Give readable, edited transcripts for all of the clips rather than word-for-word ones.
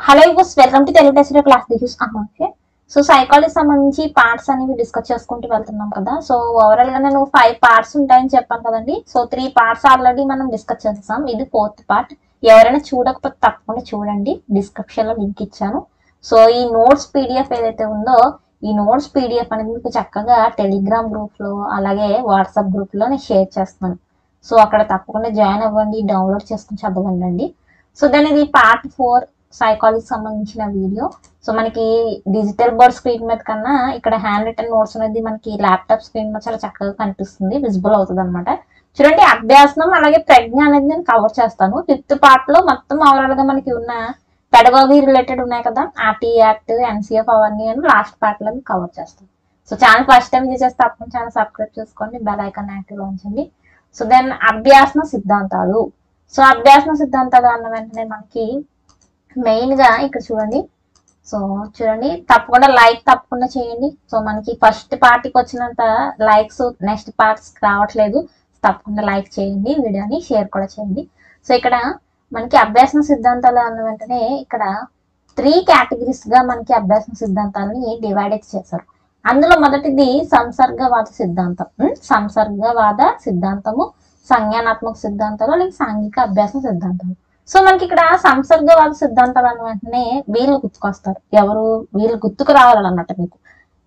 Hello యూస్ welcome to Telugu test class. This is అమాన్షే. So psychology సంబంధించి పార్ట్స్ అనేవి డిస్కస్ చేసుకుంటూ వెళ్తున్నాం కదా. సో ఓవరాల్ గా నేను 5 పార్ట్స్ ఉంటాయని చెప్పాను కదండి. సో 3 పార్ట్స్ ఆల్రెడీ మనం డిస్కస్ చేస్తాం. ఇది 4th పార్ట్. ఎవరైనా చూడకపోతే తప్పకుండా చూడండి, డిస్క్రిప్షన్ లో లింక్ ఇచ్చాను. సో ఈ నోట్స్ పీడిఎఫ్ ఏదైతే ఉందో, ఈ నోట్స్ పీడిఎఫ్ అనేది మీకు చక్కగా టెలిగ్రామ్ గ్రూప్ లో అలాగే వాట్సాప్ గ్రూప్ లో నేను షేర్ చేస్తున్నాను. సో అక్కడ తప్పకుండా జాయిన్ అవ్వండి, డౌన్లోడ్ చేసుకుని చదవండి. సో దాని ఇది పార్ట్ 4 సైకాలజీ సంబంధించిన వీడియో. సో మనకి డిజిటల్ బోర్డ్ స్క్రీన్ మీద కన్నా ఇక్కడ హ్యాండ్ రిటన్ నోట్స్ అనేది మనకి ల్యాప్టాప్ స్క్రీన్ మీద చాలా చక్కగా కనిపిస్తుంది, విజిబుల్ అవుతుంది అనమాట. చూడండి, అభ్యాసనం అలాగే ప్రజ్ఞ అనేది నేను కవర్ చేస్తాను. 5th పార్ట్ లో మొత్తం ఓవరాల్ గా మనకి ఉన్న పెడగాగి రిలేటెడ్ ఉన్నాయి కదా, ఆర్టీ యాక్ట్, ఎన్సీఎఫ్ అవన్నీ అని లాస్ట్ పార్ట్ లో కవర్ చేస్తాను. సో ఛానల్ ఫస్ట్ టైం చేస్తే తప్పకుండా ఛానల్ సబ్స్క్రైబ్ చేసుకోండి, బెల్ ఐకాన్ యాక్టివ్ ఉంచండి. సో దెన్ అభ్యాసన సిద్ధాంతాలు. సో అభ్యాసన సిద్ధాంతాలు అన్న వెంటనే మనకి మెయిన్ గా ఇక్కడ చూడండి. సో చూడండి, తప్పకుండా లైక్ తప్పకుండా చేయండి. సో మనకి ఫస్ట్ పార్టీకి వచ్చినంత లైక్స్ నెక్స్ట్ పార్ట్స్ రావట్లేదు. తప్పకుండా లైక్ చేయండి, వీడియోని షేర్ కూడా చేయండి. సో ఇక్కడ మనకి అభ్యాసన సిద్ధాంతాలు అన్న వెంటనే ఇక్కడ 3 కేటగిరీస్ గా మనకి అభ్యాసన సిద్ధాంతాలని డివైడ్ చేశారు. అందులో మొదటిది సంసర్గవాద సిద్ధాంతం. సంసర్గవాద సిద్ధాంతము, సంజ్ఞానాత్మక సిద్ధాంతాలు అలాగే సాంఘిక అభ్యాసన సిద్ధాంతాలు. సో మనకి ఇక్కడ సంసర్గవాద సిద్ధాంతాలు అన్న వెంటనే వీళ్ళు గుర్తుకొస్తారు. ఎవరు వీళ్ళు గుర్తుకు రావాలన్నమాట మీకు.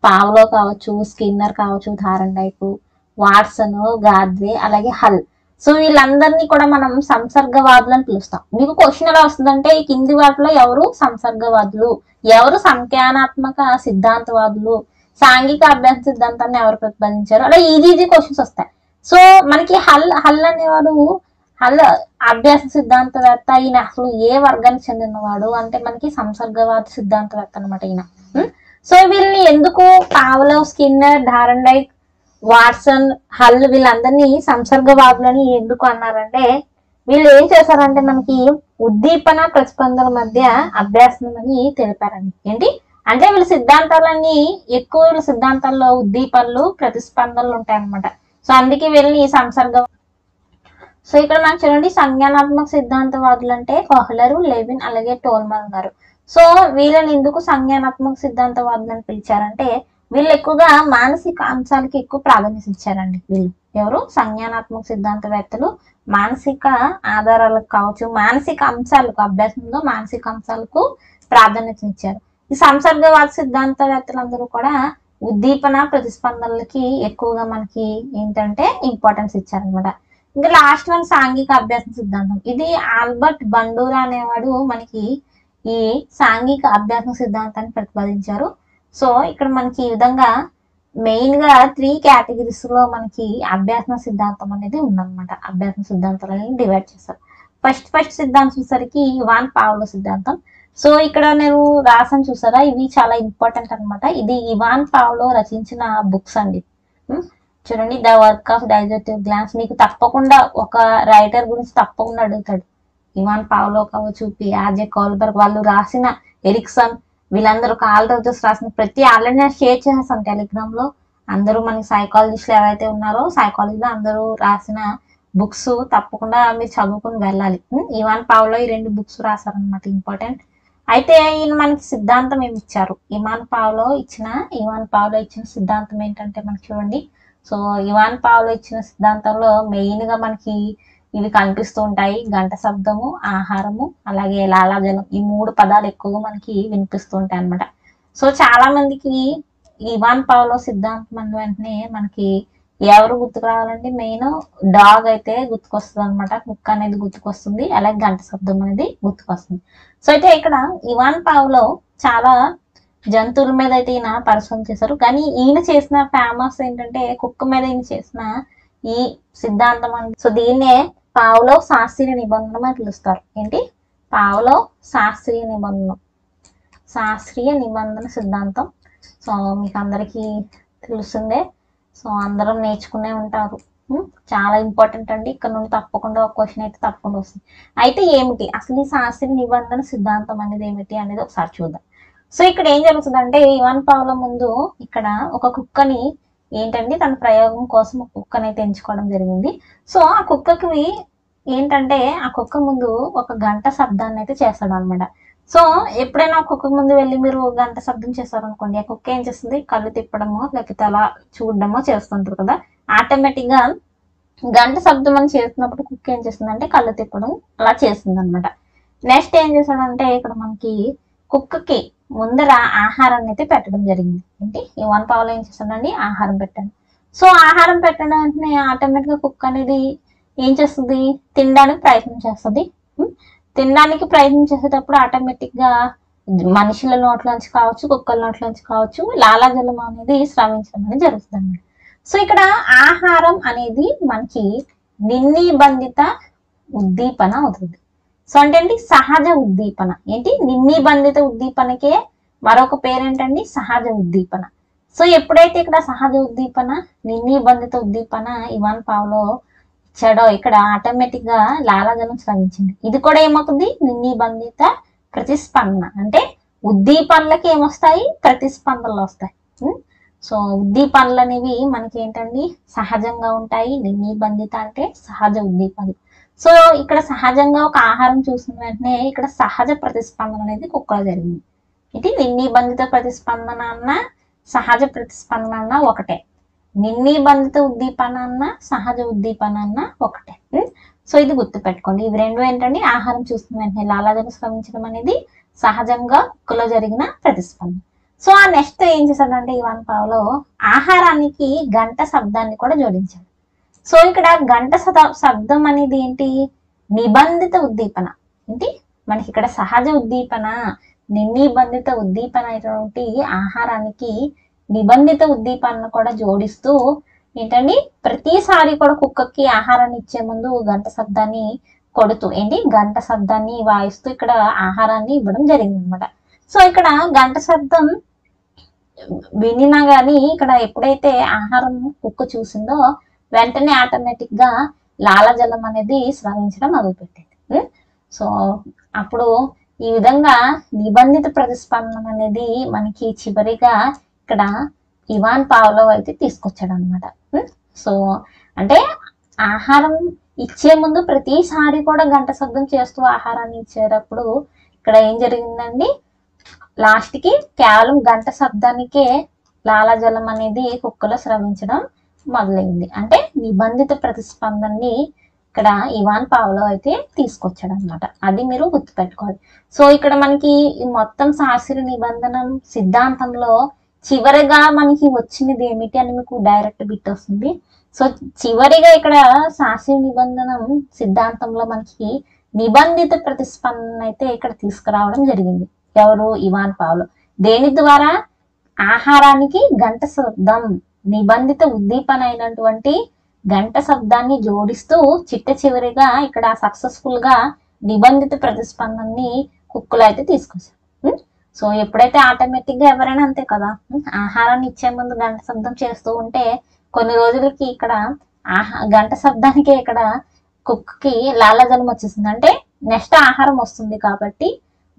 పావ్లో కావచ్చు, స్కిన్నర్ కావచ్చు, థారండైక్, వాట్సన్, గాద్వే అలాగే హల్. సో వీళ్ళందరినీ కూడా మనం సంసర్గవాదులు అని పిలుస్తాం. మీకు క్వశ్చన్ ఎలా వస్తుందంటే, ఈ కింది వాటిలో ఎవరు సంసర్గవాదులు, ఎవరు సంఖ్యానాత్మక సిద్ధాంతవాదులు, సాంఘిక అభ్యాస సిద్ధాంతాన్ని ఎవరు ప్రతిపాదించారు, అలా ఈజీ క్వశ్చన్స్ వస్తాయి. సో మనకి హల్ అనేవాడు, హల్ అభ్యాస సిద్ధాంతవేత్త. ఈయన అసలు ఏ వర్గానికి చెందినవాడు అంటే మనకి సంసర్గవాద సిద్ధాంతవేత్త అనమాట ఈయన. సో వీళ్ళని ఎందుకు పావ్లోవ్, స్కిన్నర్, థారండైక్, వాట్సన్, హల్ వీళ్ళందరినీ సంసర్గవాదులని ఎందుకు అన్నారంటే, వీళ్ళు ఏం చేశారంటే మనకి ఉద్దీపన ప్రతిస్పందన మధ్య అభ్యాసం అని తెలిపారండి. ఏంటి అంటే వీళ్ళ సిద్ధాంతాలన్నీ ఎక్కువ, వీళ్ళ సిద్ధాంతాల్లో ఉద్దీపనలు ప్రతిస్పందనలు ఉంటాయన్నమాట. సో అందుకే వీళ్ళని సంసర్గ. సో ఇక్కడ మనకు చూడండి, సంజ్ఞానాత్మక సిద్ధాంతవాదులు అంటే కోహ్లరు, లెవిన్ అలాగే టోల్మన్ ఉన్నారు. సో వీళ్ళని ఎందుకు సంజ్ఞానాత్మక సిద్ధాంతవాదులు అని పిలిచారంటే, వీళ్ళు ఎక్కువగా మానసిక అంశాలకి ఎక్కువ ప్రాధాన్యత ఇచ్చారండి. వీళ్ళు ఎవరు సంజ్ఞానాత్మక సిద్ధాంతవేత్తలు మానసిక ఆధారాలకు కావచ్చు, మానసిక అంశాలకు, అభ్యాసంలో మానసిక అంశాలకు ప్రాధాన్యత ఇచ్చారు. ఈ సంసర్గవాద సిద్ధాంతవేత్తలందరూ కూడా ఉద్దీపన ప్రతిస్పందనలకి ఎక్కువగా మనకి ఏంటంటే ఇంపార్టెన్స్ ఇచ్చారనమాట. ఇంకా లాస్ట్ వన్ సాంఘిక అభ్యాస సిద్ధాంతం. ఇది ఆల్బర్ట్ బండూరా అనేవాడు మనకి ఈ సాంఘిక అభ్యాస సిద్ధాంతాన్ని ప్రతిపాదించారు. సో ఇక్కడ మనకి ఈ విధంగా మెయిన్ గా 3 కేటగిరీస్ లో మనకి అభ్యాసన సిద్ధాంతం అనేది ఉందన్నమాట. అభ్యాసన సిద్ధాంతాలని డివైడ్ చేశారు. ఫస్ట్ సిద్ధాంతం సరికి ఇవాన్ పావ్లో సిద్ధాంతం. సో ఇక్కడ నేను రాసాను చూసారా, ఇవి చాలా ఇంపార్టెంట్ అనమాట. ఇది ఇవాన్ పావ్లో రచించిన బుక్స్ అండి. చూడండి, the work of digestive glance. మీకు తప్పకుండా ఒక రైటర్ గురించి తప్పకుండా అడుగుతాడు. ఇవాన్ పావ్లో కావచ్చు, పియాజే, కోల్బర్గ్ వాళ్ళు రాసిన, ఎరిక్సన్ వీళ్ళందరూ, కార్ల్ రోజర్స్ రాసిన ప్రతి ఆల్రెడీ నేను షేర్ చేసేస్తాను టెలిగ్రామ్ లో. అందరూ మనకి సైకాలజిస్టులు ఎవరైతే ఉన్నారో సైకాలజీలో అందరూ రాసిన బుక్స్ తప్పకుండా మీరు చదువుకుని వెళ్ళాలి. ఇవాన్ పావ్లో ఈ 2 బుక్స్ రాశారనమాట, ఇంపార్టెంట్. అయితే ఈయన మనకి సిద్ధాంతం ఏమి ఇచ్చారు, ఇవాన్ పావ్లో ఇచ్చిన సిద్ధాంతం ఏంటంటే మనకి చూడండి. సో ఇవాన్ పావ్లో ఇచ్చిన సిద్ధాంతంలో మెయిన్ గా మనకి ఇవి కనిపిస్తూ ఉంటాయి. గంట శబ్దము, ఆహారము అలాగే లాలాజలం, ఈ 3 పదాలు ఎక్కువగా మనకి వినిపిస్తూ ఉంటాయి అనమాట. సో చాలా మందికి ఇవాన్ పావ్లో సిద్ధాంతం అన్న వెంటనే మనకి ఎవరు గుర్తుకు రావాలంటే మెయిన్ డాగ్ అయితే గుర్తుకొస్తుంది అనమాట, కుక్క అనేది గుర్తుకొస్తుంది, అలాగే గంట శబ్దం అనేది గుర్తుకొస్తుంది. సో అయితే ఇక్కడ ఇవాన్ పావ్లో చాలా జంతువుల మీద అయితే ఈయన పరిశోధన చేశారు. కానీ ఈయన చేసిన ఫేమస్ ఏంటంటే కుక్క మీద ఈయన చేసిన ఈ సిద్ధాంతం అండి. సో దీన్నే పావ్లో శాస్త్రీయ నిబంధన అని పిలుస్తారు. ఏంటి పావ్లో శాస్త్రీయ నిబంధన సిద్ధాంతం. సో మీకు అందరికీ తెలుస్తుందే. సో అందరం నేర్చుకునే ఉంటారు. చాలా ఇంపార్టెంట్ అండి. ఇక్కడ నుండి తప్పకుండా ఒక క్వశ్చన్ అయితే తప్పకుండా వస్తుంది. అయితే ఏమిటి అసలు ఈ శాస్త్రీయ నిబంధన సిద్ధాంతం అనేది ఏమిటి అనేది ఒకసారి చూద్దాం. సో ఇక్కడ ఏం జరుగుతుందంటే, ఇవాన్ పావ్లో ముందు ఇక్కడ ఒక కుక్కని ఏంటంటే తన ప్రయోగం కోసం ఒక కుక్కనైతే ఎంచుకోవడం జరిగింది. సో ఆ కుక్కకి ఏంటంటే ఆ కుక్క ముందు ఒక గంట శబ్దాన్ని అయితే చేస్తాడు అనమాట. సో ఎప్పుడైనా కుక్క ముందు వెళ్ళి మీరు గంట శబ్దం చేశారనుకోండి, ఆ కుక్క ఏం చేస్తుంది, కళ్ళు తిప్పడమో లేకపోతే అలా చూడడమో చేస్తుంటారు కదా. ఆటోమేటిక్ గా గంట శబ్దం అని చేస్తున్నప్పుడు కుక్క ఏం చేస్తుందంటే కళ్ళు తిప్పడం అలా చేస్తుంది అనమాట. నెక్స్ట్ ఏం చేశాడంటే ఇక్కడ మనకి కుక్కకి ముందర ఆహారాన్ని అయితే పెట్టడం జరిగింది. ఏంటి ఈ 1 పావులో ఏం చేస్తాడండి, ఆహారం పెట్టాను. సో ఆహారం పెట్టడం వెంటనే ఆటోమేటిక్ గా కుక్క అనేది ఏం చేస్తుంది, తినడానికి ప్రయత్నం చేస్తుంది. తినడానికి ప్రయత్నం చేసేటప్పుడు ఆటోమేటిక్ గా మనుషుల నోట్లోంచి కావచ్చు, కుక్కల నోట్లోంచి కావచ్చు, లాలాజలం అనేది స్రవించడం అనేది జరుగుతుంది అన్నమాట. సో ఇక్కడ ఆహారం అనేది మనకి నిర్నిబంధిత ఉద్దీపన అవుతుంది. సో అంటే ఏంటి, సహజ ఉద్దీపన. ఏంటి, నిర్నిబంధిత ఉద్దీపనకే మరొక పేరేంటండి, సహజ ఉద్దీపన. సో ఎప్పుడైతే ఇక్కడ సహజ ఉద్దీపన, నిర్నిబంధిత ఉద్దీపన ఇవాన్ పావ్లో ఇచ్చాడో ఇక్కడ ఆటోమేటిక్ గా లాలాజలం స్రవించింది. ఇది కూడా ఏమవుతుంది, నిర్నిబంధిత ప్రతిస్పందన. అంటే ఉద్దీపనలకి ఏమొస్తాయి, ప్రతిస్పందనలు వస్తాయి. సో ఉద్దీపనలు అనేవి మనకి ఏంటండి, సహజంగా ఉంటాయి. నిర్నిబంధిత అంటే సహజ ఉద్దీపనలు. సో ఇక్కడ సహజంగా ఒక ఆహారం చూసిన వెంటనే ఇక్కడ సహజ ప్రతిస్పందన అనేది కుక్కలో జరిగింది. ఇది నిర్నిబంధిత ప్రతిస్పందన అన్న సహజ ప్రతిస్పందన అన్న ఒకటే, నిర్నిబంధిత ఉద్దీపన అన్న సహజ ఉద్దీపన అన్న ఒకటే. సో ఇది గుర్తుపెట్టుకోండి. ఇవి రెండు ఏంటండి, ఆహారం చూస్తున్న వెంటనే లాలాజలం స్రవించడం అనేది సహజంగా కుక్కలో జరిగిన ప్రతిస్పందన. సో ఆ నెక్స్ట్ ఏం చేశాడంటే ఇవాన్ పావ్లో ఆహారానికి గంట శబ్దాన్ని కూడా జోడించాడు. సో ఇక్కడ గంట శబ్దం అనేది ఏంటి, నిబంధిత ఉద్దీపన. ఏంటి మనకి ఇక్కడ సహజ ఉద్దీపన, నిర్నిబంధిత ఉద్దీపన అయినటువంటి ఆహారానికి నిబంధిత ఉద్దీపనను కూడా జోడిస్తూ ఏంటండి, ప్రతిసారి కూడా కుక్కకి ఆహారాన్ని ఇచ్చే ముందు గంట శబ్దాన్ని కొడుతూ ఏంటి, గంట శబ్దాన్ని వాయిస్తూ ఇక్కడ ఆహారాన్ని ఇవ్వడం జరిగింది అనమాట. సో ఇక్కడ గంట శబ్దం వినినా గానీ ఇక్కడ ఎప్పుడైతే ఆహారం కుక్క చూసిందో వెంటనే ఆటోమేటిక్ గా లాలాజలం అనేది స్రవించడం మొదలుపెట్టింది. సో అప్పుడు ఈ విధంగా నిబంధిత ప్రతిస్పందన అనేది మనకి చివరిగా ఇక్కడ ఇవాన్ పావ్లో అయితే తీసుకొచ్చాడు అనమాట. సో అంటే ఆహారం ఇచ్చే ముందు ప్రతిసారి కూడా గంట శబ్దం చేస్తూ ఆహారాన్ని ఇచ్చేటప్పుడు ఇక్కడ ఏం జరిగిందండి, లాస్ట్ కి కేవలం గంట శబ్దానికే లాలాజలం అనేది కుక్కలో స్రవించడం మొదలైంది. అంటే నిబంధిత ప్రతిస్పందనని ఇక్కడ ఇవాన్ పావ్లో అయితే తీసుకొచ్చాడు అనమాట. అది మీరు గుర్తుపెట్టుకోవాలి. సో ఇక్కడ మనకి ఈ మొత్తం శాస్త్రీయ నిబంధన సిద్ధాంతంలో చివరిగా మనకి వచ్చినది ఏమిటి అని మీకు డైరెక్ట్ బిట్ వస్తుంది. సో చివరిగా ఇక్కడ శాస్త్రీయ నిబంధన సిద్ధాంతంలో మనకి నిబంధిత ప్రతిస్పందన అయితే ఇక్కడ తీసుకురావడం జరిగింది. ఎవరు, ఇవాన్ పావ్లో. దేని ద్వారా, ఆహారానికి గంట శబ్దం, నిబంధిత ఉద్దీపన అయినటువంటి గంట శబ్దాన్ని జోడిస్తూ చిట్ట చివరిగా ఇక్కడ సక్సెస్ఫుల్ గా నిబంధిత ప్రతిస్పందనని కుక్కలు అయితే తీసుకొచ్చారు. సో ఎప్పుడైతే ఆటోమేటిక్ గా ఎవరైనా అంతే కదా, ఆహారాన్ని ఇచ్చే ముందు గంట శబ్దం చేస్తూ ఉంటే కొన్ని రోజులకి ఇక్కడ గంట శబ్దానికే ఇక్కడ కుక్కకి లాలాజలం వచ్చేసింది. అంటే నెక్స్ట్ ఆహారం వస్తుంది కాబట్టి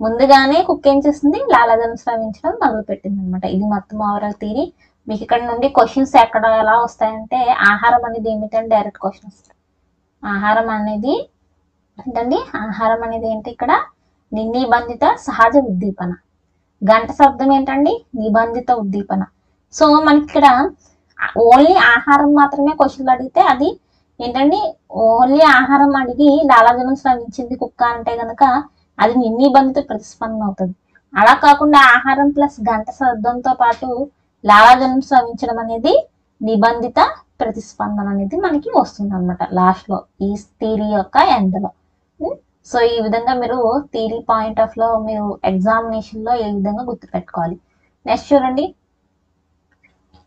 ముందుగానే కుక్క ఏం చేస్తుంది, లాలాజలం స్రవించడం మొదలు పెట్టింది అనమాట. ఇది మొత్తం ఓవరాల్ థియరీ. మీకు ఇక్కడ నుండి క్వశ్చన్స్ ఎక్కడ ఎలా వస్తాయంటే ఆహారం అనేది ఏమిటని డైరెక్ట్ క్వశ్చన్ వస్తుంది. ఆహారం అనేది ఏంటండి, ఆహారం అనేది ఏంటి, ఇక్కడ నిర్నిబంధిత సహజ ఉద్దీపన. గంట శబ్దం ఏంటండి, నిబంధిత ఉద్దీపన. సో మనకి ఇక్కడ ఓన్లీ ఆహారం మాత్రమే క్వశ్చన్లు అడిగితే అది ఏంటండి, ఓన్లీ ఆహారం అడిగి లాలాజలం స్రవించింది కుక్క అంటే గనక అది నిర్నిబంధిత ప్రతిస్పందన అవుతుంది. అలా కాకుండా ఆహారం ప్లస్ గంట శబ్దంతో పాటు లాలాజలం స్రవించడం అనేది నిబంధిత ప్రతిస్పందన అనేది మనకి వస్తుంది అనమాట లాస్ట్ లో, ఈ థియరీ యొక్క ఎండ్ లో. సో ఈ విధంగా మీరు థియరీ పాయింట్ ఆఫ్ లో మీరు ఎగ్జామినేషన్ లో ఏ విధంగా గుర్తుపెట్టుకోవాలి. నెక్స్ట్ చూడండి,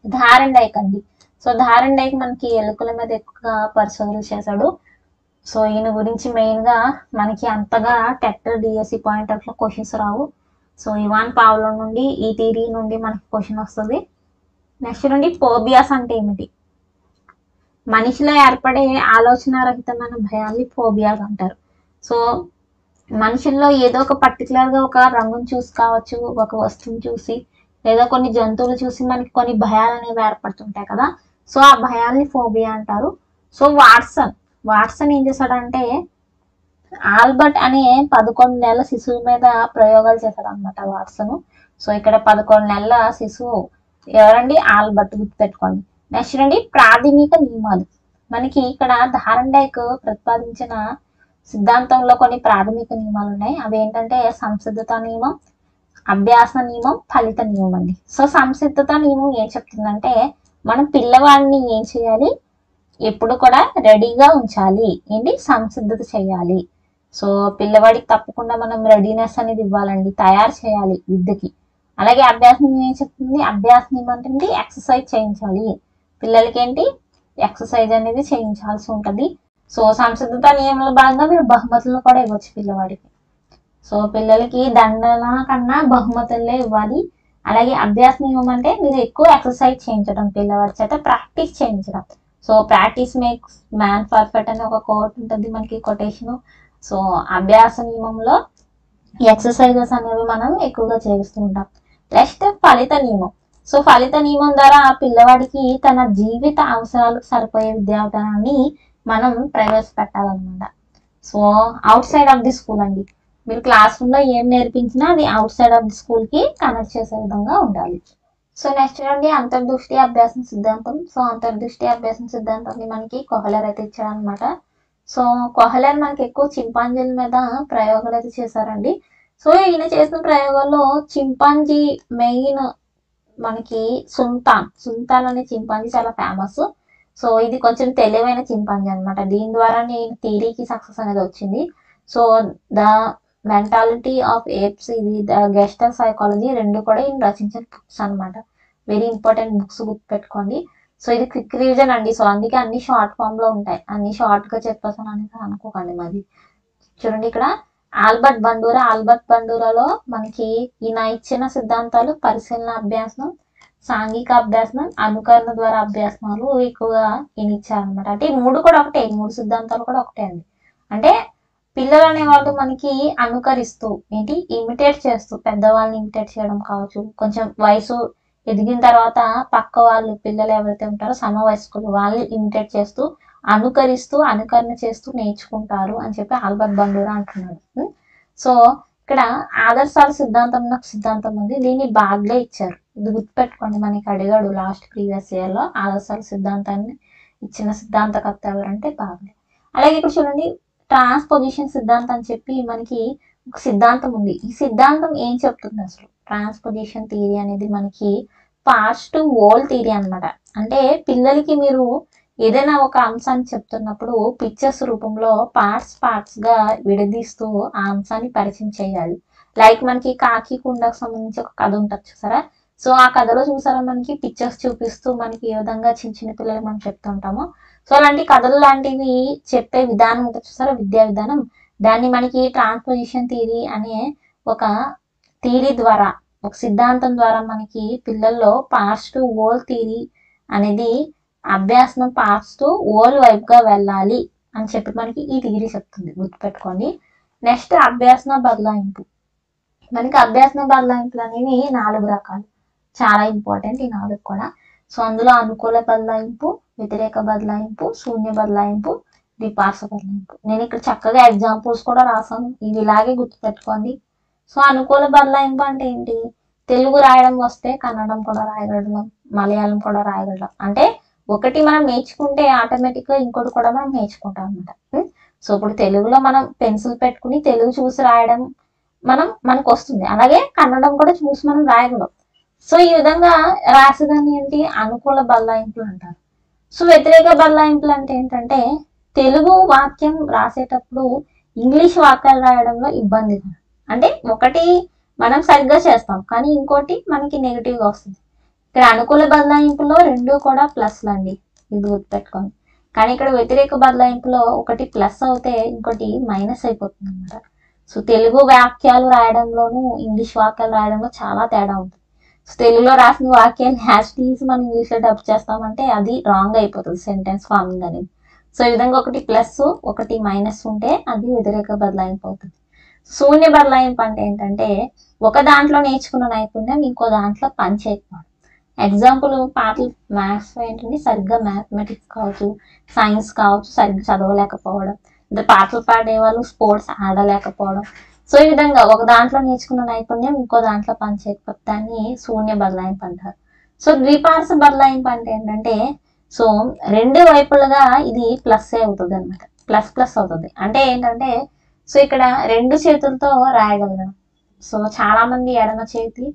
ధారన్ డైక్ అండి. సో ధారన్ డైక్ మనకి ఎలుకల మీద ఎక్కువ పరిశోధనలు చేశాడు. సో ఈయన గురించి మెయిన్ గా మనకి అంతగా టెట్ డిఎస్సి పాయింట్ ఆఫ్ లో క్వశ్చన్స్ రావు. సో ఇవాన్ పావ్లో నుండి ఈ థియరీ నుండి మనకి క్వశ్చన్ వస్తుంది. నెక్స్ట్ నుండి ఫోబియాస్ అంటే ఏమిటి, మనిషిలో ఏర్పడే ఆలోచనారహితమైన భయాన్ని ఫోబియాస్ అంటారు. సో మనుషుల్లో ఏదో ఒక పర్టికులర్ గా ఒక రంగును చూసి కావచ్చు, ఒక వస్తువుని చూసి లేదా కొన్ని జంతువులు చూసి మనకి కొన్ని భయాలు అనేవి ఏర్పడుతుంటాయి కదా. సో ఆ భయాల్ని ఫోబియా అంటారు. సో వాట్సన్ ఏం చేశాడంటే ఆల్బర్ట్ అనే 11 నెలల శిశువు మీద ప్రయోగాలు చేశాడు అనమాట వాట్సన్. సో ఇక్కడ 11 నెలల శిశువు ఎవరండి? ఆల్బర్ట్, గుర్తుపెట్టుకోండి. నెక్స్ట్ అండి ప్రాథమిక నియమాలు. మనకి ఇక్కడ థార్న్డైక్ ప్రతిపాదించిన సిద్ధాంతంలో కొన్ని ప్రాథమిక నియమాలు ఉన్నాయి. అవి ఏంటంటే సంసిద్ధత నియమం, అభ్యాస నియమం, ఫలిత నియమం అండి. సో సంసిద్ధత నియమం ఏం చెప్తుందంటే మనం పిల్లవాడిని ఏం చేయాలి, ఎప్పుడు కూడా రెడీగా ఉంచాలి. ఏంటి? సంసిద్ధత చేయాలి. సో పిల్లవాడికి తప్పకుండా మనం రెడీనెస్ అనేది ఇవ్వాలండి, తయారు చేయాలి విద్యకి. అలాగే అభ్యాస నియమం ఏం చెప్తుంది? అభ్యాస నియమం అంటే ఎక్సర్సైజ్ చేయించాలి. పిల్లలకి ఏంటి? ఎక్సర్సైజ్ అనేది చేయించాల్సి ఉంటుంది. సో సంసిద్ధత నియమంలో భాగంగా మీరు బహుమతులను కూడా ఇవ్వచ్చు పిల్లవాడికి. సో పిల్లలకి దండన కన్నా బహుమతులే ఇవ్వాలి. అలాగే అభ్యాస నియమం అంటే మీరు ఎక్కువ ఎక్సర్సైజ్ చేయించడం, పిల్లవాడి చేత ప్రాక్టీస్ చేయించడం. So practice makes man perfect అని ఒక కోట్ ఉంటుంది మనకి, కొటేషన్. సో అభ్యాస నియమంలో ఎక్సర్సైజెస్ అనేవి మనం ఎక్కువగా చేస్తూ ఉంటాం. నెక్స్ట్ ఫలిత నియమం. సో ఫలిత నియమం ద్వారా పిల్లవాడికి తన జీవిత అవసరాలకు సరిపోయే విద్యా విధానాన్ని మనం ప్రవేశపెట్టాలన్నమాట. So outside of the school అండి, మీరు క్లాస్ రూమ్ లో ఏం నేర్పించినా అది outside of the school కి కనెక్ట్ చేసే విధంగా ఉండాలి. సో నెక్స్ట్ అండి అంతర్దృష్టి అభ్యాసం సిద్ధాంతం. సో అంతర్దృష్టి అభ్యాసం సిద్ధాంతాన్ని మనకి కొహ్లర్ అయితే ఇచ్చారనమాట. సో కొహ్లర్ మనకి ఎక్కువ చింపాంజీల మీద ప్రయోగాలు అయితే చేశారండి. సో ఈయన చేసిన ప్రయోగాల్లో చింపాంజీ మెయిన్ మనకి సుంతాన్ అనే చింపాంజీ చాలా ఫేమస్. సో ఇది కొంచెం తెలివైన చింపాంజీ అనమాట. దీని ద్వారా నేను థియరీకి సక్సెస్ అనేది వచ్చింది. So the mentality of apes, ఇది ద గెస్టల్ సైకాలజీ, రెండు కూడా ఈయన రచించిన బుక్స్ అనమాట. వెరీ ఇంపార్టెంట్ బుక్స్, గుర్తుపెట్టుకోండి. సో ఇది క్విక్ రివిజన్ అండి. సో అందుకే అన్ని షార్ట్ ఫామ్ లో ఉంటాయి, అన్ని షార్ట్ గా చెప్పేసాను అనేది అనుకోకండి మరి. చూడండి ఇక్కడ ఆల్బర్ట్ బండూరాలో మనకి ఈయన ఇచ్చిన సిద్ధాంతాలు పరిశీలన అభ్యాసం, సాంఘిక అభ్యాసం, అనుకరణ ద్వారా అభ్యాసనాలు ఎక్కువగా ఈయన ఇచ్చారనమాట. అంటే ఈ మూడు కూడా ఒకటే, మూడు సిద్ధాంతాలు కూడా ఒకటే అండి. అంటే పిల్లలు అనేవాళ్ళు మనకి అనుకరిస్తూ ఏంటి, ఇమిటేట్ చేస్తూ, పెద్దవాళ్ళని ఇమిటేట్ చేయడం కావచ్చు, కొంచెం వయసు ఎదిగిన తర్వాత పక్క వాళ్ళు పిల్లలు ఎవరైతే ఉంటారో సమవయస్కులు వాళ్ళని ఇమిటేట్ చేస్తూ, అనుకరిస్తూ, అనుకరణ చేస్తూ నేర్చుకుంటారు అని చెప్పి ఆల్బర్ట్ బండూరా అంటున్నాడు. సో ఇక్కడ ఆదర్శాల సిద్ధాంతం నాకు సిద్ధాంతం ఉంది, దీన్ని బాగ్లే ఇచ్చారు. ఇది గుర్తుపెట్టుకోండి, మనకి అడిగాడు లాస్ట్ ప్రీవియస్ ఇయర్ లో ఆదర్శాల సిద్ధాంతాన్ని ఇచ్చిన సిద్ధాంతకర్త ఎవరంటే బాగ్లే. అలాగే ఇక్కడ చూడండి ట్రాన్స్పోజిషన్ సిద్ధాంతం అని చెప్పి మనకి ఒక సిద్ధాంతం ఉంది. ఈ సిద్ధాంతం ఏం చెప్తుంది అసలు? ట్రాన్స్పోజిషన్ థియరీ అనేది మనకి పార్ట్స్ టు హోల్ థియరీ అనమాట. అంటే పిల్లలకి మీరు ఏదైనా ఒక అంశాన్ని చెప్తున్నప్పుడు పిక్చర్స్ రూపంలో పార్ట్స్ గా విడదీస్తూ ఆ అంశాన్ని పరిచయం చేయాలి. లైక్ మనకి కాకి కుండకు సంబంధించి ఒక కథ ఉంటుంది చూసారా. సో ఆ కథలో చూసారా మనకి పిక్చర్స్ చూపిస్తూ మనకి ఏ విధంగా చిన్న చిన్న పిల్లలు మనం చెప్తుంటామో, సో అలాంటి కథలు లాంటివి చెప్పే విధానం ఉంటుంది చూసారా, విద్యా విధానం. దాన్ని మనకి ట్రాన్స్పోజిషన్ థియరీ అనే ఒక థియరీ ద్వారా, ఒక సిద్ధాంతం ద్వారా మనకి పిల్లల్లో పార్ట్స్ టు హోల్ థియరీ అనేది అభ్యాసం పార్ట్స్ టు హోల్ వైపు గా వెళ్ళాలి అని చెప్పి మనకి ఈ థియరీ చెప్తుంది, గుర్తుపెట్టుకోండి. నెక్స్ట్ అభ్యాసన బదలాయింపు. మనకి అభ్యాసన బదలాయింపులు అనేవి 4 రకాలు, చాలా ఇంపార్టెంట్ ఈ 4 కూడా. సో అందులో అనుకూల బదలాయింపు, వ్యతిరేక బదలాయింపు, శూన్య బదలాయింపు, ద్విపార్శ బదలాయింపు. నేను ఇక్కడ చక్కగా ఎగ్జాంపుల్స్ కూడా రాసాను, ఇవి ఇలాగే గుర్తుపెట్టుకోండి. సో అనుకూల బదలాయింపు అంటే ఏంటి? తెలుగు రాయడం వస్తే కన్నడం కూడా రాయగలడం, మలయాళం కూడా రాయగలడం. అంటే ఒకటి మనం నేర్చుకుంటే ఆటోమేటిక్ గా ఇంకోటి కూడా మనం నేర్చుకుంటాం అనమాట. సో ఇప్పుడు తెలుగులో మనం పెన్సిల్ పెట్టుకుని తెలుగు చూసి రాయడం మనకు వస్తుంది, అలాగే కన్నడం కూడా చూసి మనం రాయగలం. సో ఈ విధంగా రాసేదాన్ని ఏంటి, అనుకూల బదలాయింపులు అంటారు. సో వ్యతిరేక బదలాయింపులు అంటే ఏంటంటే తెలుగు వాక్యం రాసేటప్పుడు ఇంగ్లీష్ వాక్యాలు రాయడంలో ఇబ్బంది. అంటే ఒకటి మనం సరిగ్గా చేస్తాం కానీ ఇంకోటి మనకి నెగిటివ్ గా వస్తుంది. ఇక్కడ అనుకూల బదలాయింపులో 2 కూడా ప్లస్లు అండి, ఇది గుర్తుపెట్టుకోండి. కానీ ఇక్కడ వ్యతిరేక బదలాయింపులో ఒకటి ప్లస్ అవుతే ఇంకోటి మైనస్ అయిపోతుంది అనమాట. సో తెలుగు వాక్యాలు రాయడంలోనూ ఇంగ్లీష్ వాక్యాలు రాయడంలో చాలా తేడా ఉంటుంది. సో తెలుగులో రాసిన వాక్యాలు హ్యాష్ మనం ఇంగ్లీష్ లో డబ్ చేస్తామంటే అది రాంగ్ అయిపోతుంది సెంటెన్స్ ఫార్మింగ్ అనేది. సో ఈ విధంగా ఒకటి ప్లస్ ఒకటి మైనస్ ఉంటే అది వ్యతిరేక బదలాయింపు అవుతుంది. శూన్య బదలాయింపు అంటే ఏంటంటే ఒక దాంట్లో నేర్చుకున్న నైపుణ్యం ఇంకో దాంట్లో పని చేయకపోవడం. ఎగ్జాంపుల్ పాటలు మ్యాథ్స్ ఏంటంటే సరిగ్గా మ్యాథమెటిక్స్ కావచ్చు, సైన్స్ కావచ్చు సరిగ్గా చదవలేకపోవడం, పాటలు పాడేవాళ్ళు స్పోర్ట్స్ ఆడలేకపోవడం. సో ఈ విధంగా ఒక దాంట్లో నేర్చుకున్న నైపుణ్యం ఇంకో దాంట్లో పనిచేయకపోతే దాన్ని శూన్య బదలాయింపు అంటారు. సో ద్విపార్శ బదలాయింపు అంటే ఏంటంటే సో రెండు వైపులుగా ఇది ప్లస్ అవుతుంది అనమాట, ప్లస్ ప్లస్ అవుతుంది. అంటే ఏంటంటే సో ఇక్కడ రెండు చేతులతో రాయగలగడం. సో చాలా మంది ఎడమ చేతి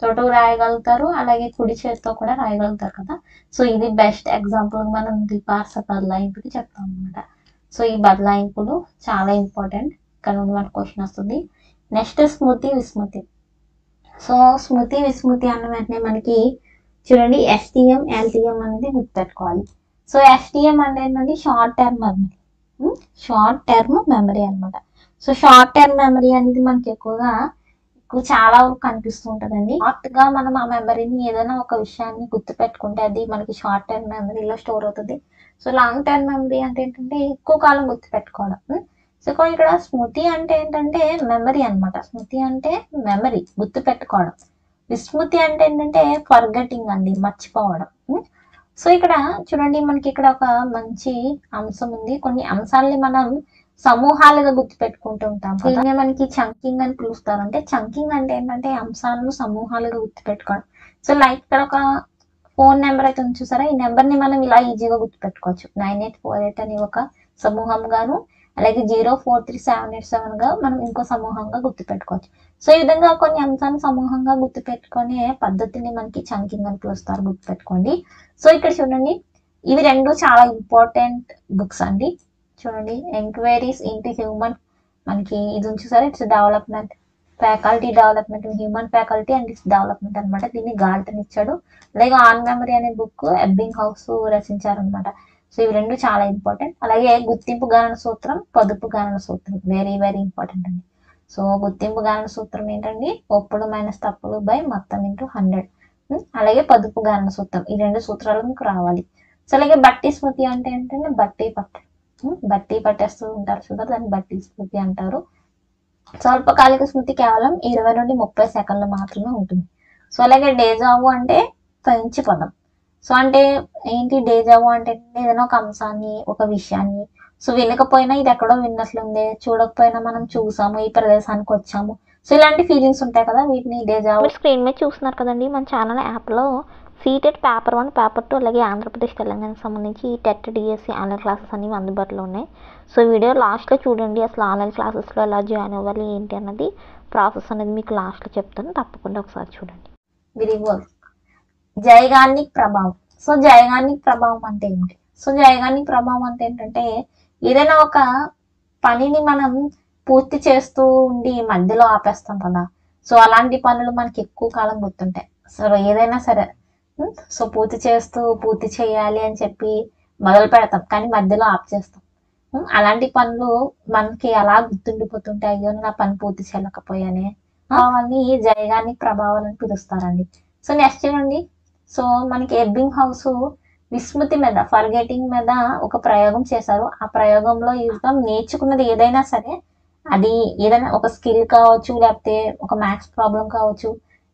తోటి రాయగలుగుతారు, అలాగే కుడి చేతితో కూడా రాయగలుగుతారు కదా. సో ఇది బెస్ట్ ఎగ్జాంపుల్ మనం ద్విపార్శ బదలాయింపుకి చెప్తాం అనమాట. సో ఈ బదలాయింపులు చాలా ఇంపార్టెంట్, ఇక్కడ నుండి మనకు క్వశ్చన్ వస్తుంది. నెక్స్ట్ స్మృతి విస్మృతి. సో స్మృతి విస్మృతి అన్న వెంటనే మనకి చూడండి ఎస్టిఎం ఎల్టిఎం అనేది గుర్తుపెట్టుకోవాలి. సో ఎస్టిఎం అంటే ఏంటంటే short term memory, short term memory అనమాట. సో షార్ట్ టర్మ్ మెమరీ అనేది మనకి ఎక్కువగా చాలా వరకు కనిపిస్తూ ఉంటుందండి. షార్ట్ గా మనం ఆ మెమరీని ఏదైనా ఒక విషయాన్ని గుర్తుపెట్టుకుంటే అది మనకి షార్ట్ టర్మ్ మెమరీలో స్టోర్ అవుతుంది. సో లాంగ్ టర్మ్ మెమరీ అంటే ఏంటంటే ఎక్కువ కాలం గుర్తుపెట్టుకోవడం. సో ఇక్కడ స్మృతి అంటే ఏంటంటే మెమరీ అనమాట. స్మృతి అంటే మెమరీ, గుర్తుపెట్టుకోవడం. విస్మృతి అంటే ఏంటంటే ఫర్గెటింగ్ అండి, మర్చిపోవడం. సో ఇక్కడ చూడండి మనకి ఇక్కడ ఒక మంచి అంశం ఉంది. కొన్ని అంశాలని మనం సమూహాలుగా గుర్తుపెట్టుకుంటూ ఉంటాం. దీన్ని మనకి చంకింగ్ అని పిలుస్తారు. అంటే చంకింగ్ అంటే ఏంటంటే అంశాలను సమూహాలుగా గుర్తుపెట్టుకోవడం. సో లైక్ ఇక్కడ ఒక ఫోన్ నెంబర్ అయితే ఉంది చూసారా, ఈ నెంబర్ ని మనం ఇలా ఈజీగా గుర్తుపెట్టుకోవచ్చు. 9848 అని ఒక సమూహం గాను, అలాగే 043787 గా మనం ఇంకో సమూహంగా గుర్తుపెట్టుకోవచ్చు. సో ఈ విధంగా కొన్ని అంశాలను సమూహంగా గుర్తుపెట్టుకునే పద్ధతిని మనకి చంకింగ్ అని పిలుస్తారు, గుర్తుపెట్టుకోండి. సో ఇక్కడ చూడండి ఇవి రెండు చాలా ఇంపార్టెంట్ బుక్స్ అండి. చూడండి ఎంక్వైరీస్ ఇంటూ హ్యూమన్, మనకి ఇది చూసారా, its development, faculty development, human faculty and its development అనమాట. దీన్ని గాల్టన్ ఇచ్చాడు. అలాగే ఆన్ మెమరీ అనే బుక్ ఎబ్బింగ్ హౌస్ రచించారనమాట. సో ఇవి రెండు చాలా ఇంపార్టెంట్. అలాగే గుర్తింపు గణన సూత్రం, పొదుపు గణన సూత్రం వెరీ వెరీ ఇంపార్టెంట్ అండి. సో గుర్తింపు గణన సూత్రం ఏంటండి, ఒప్పుడు మైనస్ తప్పులు బై మొత్తం ఇంటూ 100. అలాగే పొదుపు గణన సూత్రం, ఈ రెండు సూత్రాలు మీకు రావాలి. సో అలాగే బట్టి స్మృతి అంటే ఏంటంటే బట్టి పట్టేస్తూ ఉంటారు చూద్దాం, దాన్ని బట్టి స్మృతి అంటారు. స్వల్పకాలిక స్మృతి కేవలం 20 నుండి 30 సెకండ్లు మాత్రమే ఉంటుంది. సో అలాగే డేజావు అంటే పెంచి పదం. సో అంటే ఏంటి డేజావు అంటే ఏదైనా ఒక అంశాన్ని, ఒక విషయాన్ని సో వినకపోయినా ఇది ఎక్కడో విన్నట్లుంది, చూడకపోయినా మనం చూసాము, ఈ ప్రదేశానికి వచ్చాము, సో ఇలాంటి ఫీలింగ్స్ ఉంటాయి కదా, వీటిని డేజావు. స్క్రీన్ మీద చూస్తున్నారు కదండి, మన ఛానల్ యాప్లో సీటెట్ పేపర్ 1, పేపర్ 2 అలాగే ఆంధ్రప్రదేశ్ తెలంగాణకు సంబంధించి టెట్ డిఎస్సి ఆన్లైన్ క్లాసెస్ అనేవి అందుబాటులో ఉన్నాయి. సో వీడియో లాస్ట్లో చూడండి, అసలు ఆన్లైన్ క్లాసెస్లో ఎలా జాయిన్ అవ్వాలి ఏంటి అన్నది ప్రాసెస్ అనేది మీకు లాస్ట్లో చెప్తాను, తప్పకుండా ఒకసారి చూడండి. విరిగోల్ జైగానిక్ ప్రభావం. సో జైగానిక్ ప్రభావం అంటే ఏంటి? సో జైగానిక్ ప్రభావం అంటే ఏంటంటే ఏదైనా ఒక పనిని మనం పూర్తి చేస్తూ ఉండి మధ్యలో ఆపేస్తాం కదా, సో అలాంటి పనులు మనకి ఎక్కువ కాలం గుర్తుంటాయి. సో ఏదైనా సరే సో పూర్తి చేయాలి అని చెప్పి మొదలు పెడతాం, కానీ మధ్యలో ఆప్ చేస్తాం. అలాంటి పనులు మనకి అలా గుర్తుండిపోతుంటాయి, అయ్యో నా పని పూర్తి చేయలేకపోయానే, అవన్నీ జైగానిక్ ప్రభావాలని పిలుస్తారండి. సో నెక్స్ట్ చూడండి, సో మనకి ఎబ్బింగ్ హౌస్ విస్మృతి మీద, ఫర్గెటింగ్ మీద ఒక ప్రయోగం చేశారు. ఆ ప్రయోగంలో నేర్చుకున్నది ఏదైనా సరే, అది ఏదైనా ఒక స్కిల్ కావచ్చు, లేకపోతే ఒక మ్యాథ్స్ ప్రాబ్లం కావచ్చు,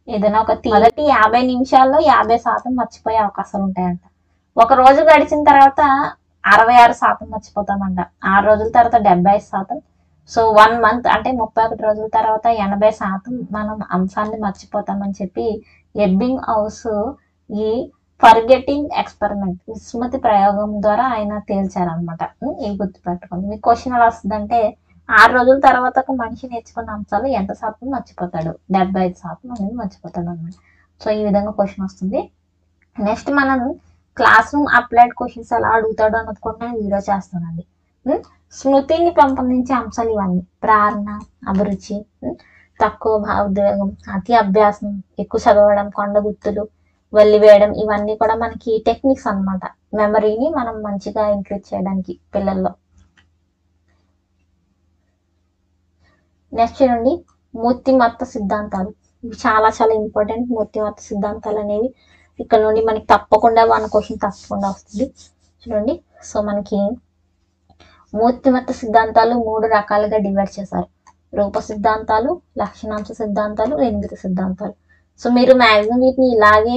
ఏదైనా ఒక మొదటి 50 నిమిషాల్లో 50% మర్చిపోయే అవకాశాలు ఉంటాయంట. ఒక రోజు గడిచిన తర్వాత 66% మర్చిపోతామంట, 6 రోజుల తర్వాత 75%, సో 1 మంత్ అంటే 31 రోజుల తర్వాత 80% మనం అంశాన్ని మర్చిపోతామని చెప్పి ఎబ్బింగ్ హౌస్ ఈ ఫర్గెటింగ్ ఎక్స్పెరిమెంట్, విస్మృతి ప్రయోగం ద్వారా ఆయన తేల్చారనమాట. ఇవి గుర్తుపెట్టుకోండి. మీకు క్వశ్చన్ ఎలా వస్తుందంటే 6 రోజుల తర్వాత ఒక మనిషి నేర్చుకున్న అంశాలు ఎంత శాతం మర్చిపోతాడు, 75% అనేది మర్చిపోతాడు అనమాట. సో ఈ విధంగా క్వశ్చన్ వస్తుంది. నెక్స్ట్ మనం క్లాస్ రూమ్ అప్లైడ్ క్వశ్చన్స్ ఎలా అడుగుతాడు అన్నది కూడా నేను వీడియో చేస్తానండి. స్మృతిని పెంపొందించే అంశాలు ఇవన్నీ: ప్రేరణ, అభిరుచి, తక్కువ భావోద్వేగం, అతి అభ్యాసం, ఎక్కువ చదవడం, కొండ గుర్తులు, వల్లివేయడం, ఇవన్నీ కూడా మనకి టెక్నిక్స్ అన్నమాట, మెమరీని మనం మంచిగా ఇంక్రీజ్ చేయడానికి పిల్లల్లో. నెక్స్ట్ చూడండి, మూర్తిమత్త సిద్ధాంతాలు. ఇవి చాలా చాలా ఇంపార్టెంట్. మూర్తిమత్త సిద్ధాంతాలు అనేవి ఇక్కడ నుండి మనకి తప్పకుండా 1 క్వశ్చన్ తప్పకుండా వస్తుంది. చూడండి, సో మనకి మూర్తిమత్త సిద్ధాంతాలు 3 రకాలుగా డివైడ్ చేశారు: రూప సిద్ధాంతాలు, లక్షణాంశ సిద్ధాంతాలు, నిర్మిత సిద్ధాంతాలు. సో మీరు మ్యాక్సిమం వీటిని ఇలాగే